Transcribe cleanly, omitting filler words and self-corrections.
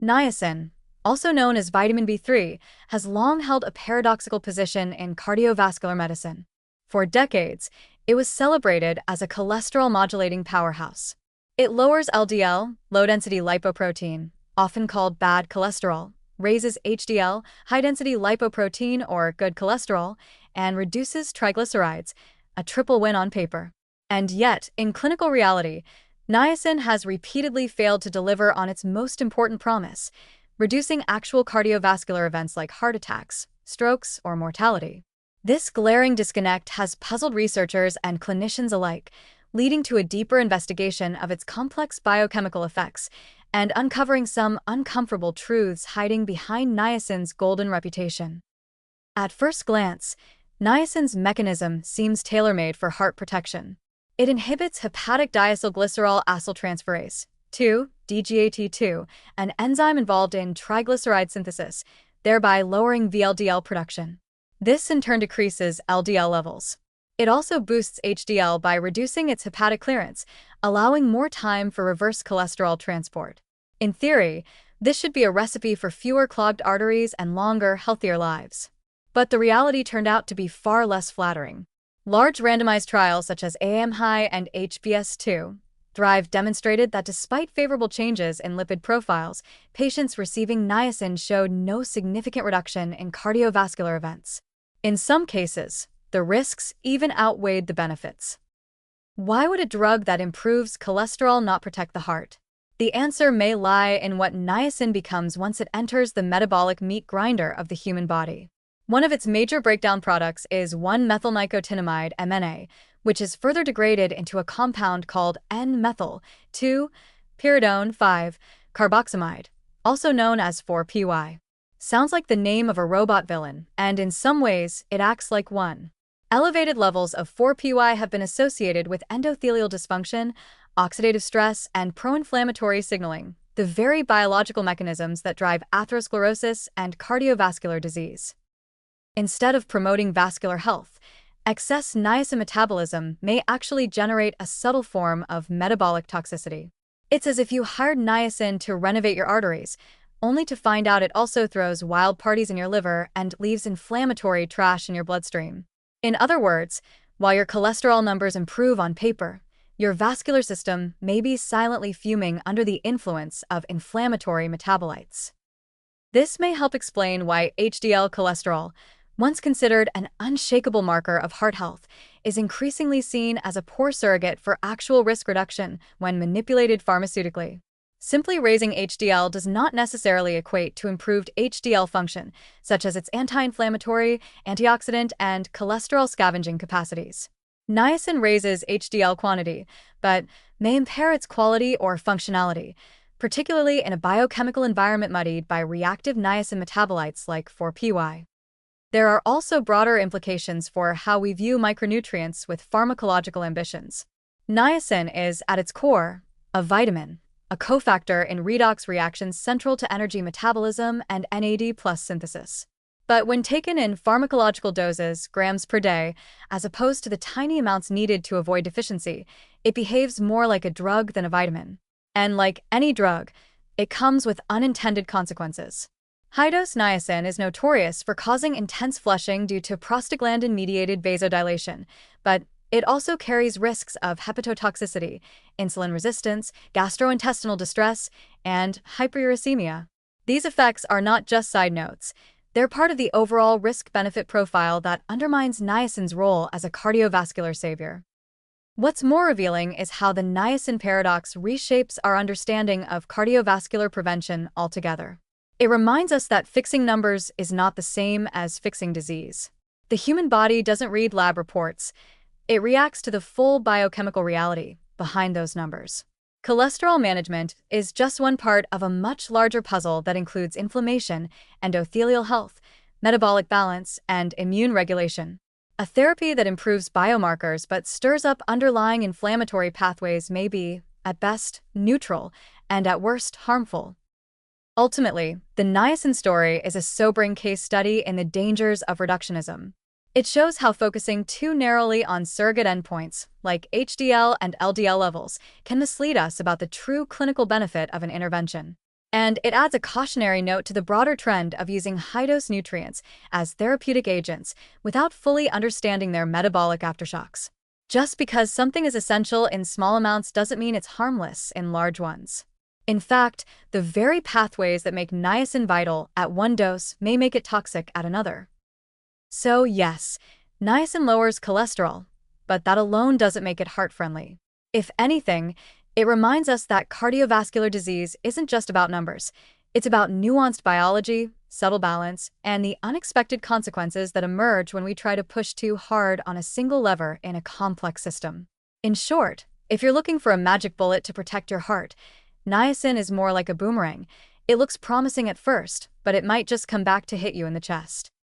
Niacin, also known as vitamin B3, has long held a paradoxical position in cardiovascular medicine. For decades, it was celebrated as a cholesterol-modulating powerhouse. It lowers LDL, low-density lipoprotein, often called bad cholesterol, raises HDL, high-density lipoprotein or good cholesterol, and reduces triglycerides, a triple win on paper. And yet, in clinical reality, niacin has repeatedly failed to deliver on its most important promise, reducing actual cardiovascular events like heart attacks, strokes, or mortality. This glaring disconnect has puzzled researchers and clinicians alike, leading to a deeper investigation of its complex biochemical effects and uncovering some uncomfortable truths hiding behind niacin's golden reputation. At first glance, niacin's mechanism seems tailor-made for heart protection. It inhibits hepatic diacylglycerol acyltransferase, 2, DGAT2, an enzyme involved in triglyceride synthesis, thereby lowering VLDL production. This in turn decreases LDL levels. It also boosts HDL by reducing its hepatic clearance, allowing more time for reverse cholesterol transport. In theory, this should be a recipe for fewer clogged arteries and longer, healthier lives. But the reality turned out to be far less flattering. Large randomized trials such as AMHI and HBS2 Thrive demonstrated that despite favorable changes in lipid profiles, patients receiving niacin showed no significant reduction in cardiovascular events. In some cases, the risks even outweighed the benefits. Why would a drug that improves cholesterol not protect the heart? The answer may lie in what niacin becomes once it enters the metabolic meat grinder of the human body. One of its major breakdown products is 1-methylnicotinamide MNA, which is further degraded into a compound called N-methyl-2-pyridone 5-carboxamide, also known as 4-PY. Sounds like the name of a robot villain, and in some ways, it acts like one. Elevated levels of 4-PY have been associated with endothelial dysfunction, oxidative stress, and pro-inflammatory signaling, the very biological mechanisms that drive atherosclerosis and cardiovascular disease. Instead of promoting vascular health, excess niacin metabolism may actually generate a subtle form of metabolic toxicity. It's as if you hired niacin to renovate your arteries, only to find out it also throws wild parties in your liver and leaves inflammatory trash in your bloodstream. In other words, while your cholesterol numbers improve on paper, your vascular system may be silently fuming under the influence of inflammatory metabolites. This may help explain why HDL cholesterol, once considered an unshakable marker of heart health, is increasingly seen as a poor surrogate for actual risk reduction when manipulated pharmaceutically. Simply raising HDL does not necessarily equate to improved HDL function, such as its anti-inflammatory, antioxidant, and cholesterol scavenging capacities. Niacin raises HDL quantity, but may impair its quality or functionality, particularly in a biochemical environment muddied by reactive niacin metabolites like 4-PY. There are also broader implications for how we view micronutrients with pharmacological ambitions. Niacin is, at its core, a vitamin, a cofactor in redox reactions central to energy metabolism and NAD+ synthesis. But when taken in pharmacological doses, grams per day, as opposed to the tiny amounts needed to avoid deficiency, it behaves more like a drug than a vitamin. And like any drug, it comes with unintended consequences. High-dose niacin is notorious for causing intense flushing due to prostaglandin-mediated vasodilation, but it also carries risks of hepatotoxicity, insulin resistance, gastrointestinal distress, and hyperuricemia. These effects are not just side notes. They're part of the overall risk-benefit profile that undermines niacin's role as a cardiovascular savior. What's more revealing is how the niacin paradox reshapes our understanding of cardiovascular prevention altogether. It reminds us that fixing numbers is not the same as fixing disease. The human body doesn't read lab reports. It reacts to the full biochemical reality behind those numbers. Cholesterol management is just one part of a much larger puzzle that includes inflammation, endothelial health, metabolic balance, and immune regulation. A therapy that improves biomarkers but stirs up underlying inflammatory pathways may be, at best, neutral, and at worst, harmful. Ultimately, the niacin story is a sobering case study in the dangers of reductionism. It shows how focusing too narrowly on surrogate endpoints, like HDL and LDL levels, can mislead us about the true clinical benefit of an intervention. And it adds a cautionary note to the broader trend of using high-dose nutrients as therapeutic agents without fully understanding their metabolic aftershocks. Just because something is essential in small amounts doesn't mean it's harmless in large ones. In fact, the very pathways that make niacin vital at one dose may make it toxic at another. So yes, niacin lowers cholesterol, but that alone doesn't make it heart-friendly. If anything, it reminds us that cardiovascular disease isn't just about numbers. It's about nuanced biology, subtle balance, and the unexpected consequences that emerge when we try to push too hard on a single lever in a complex system. In short, if you're looking for a magic bullet to protect your heart, niacin is more like a boomerang. It looks promising at first, but it might just come back to hit you in the chest.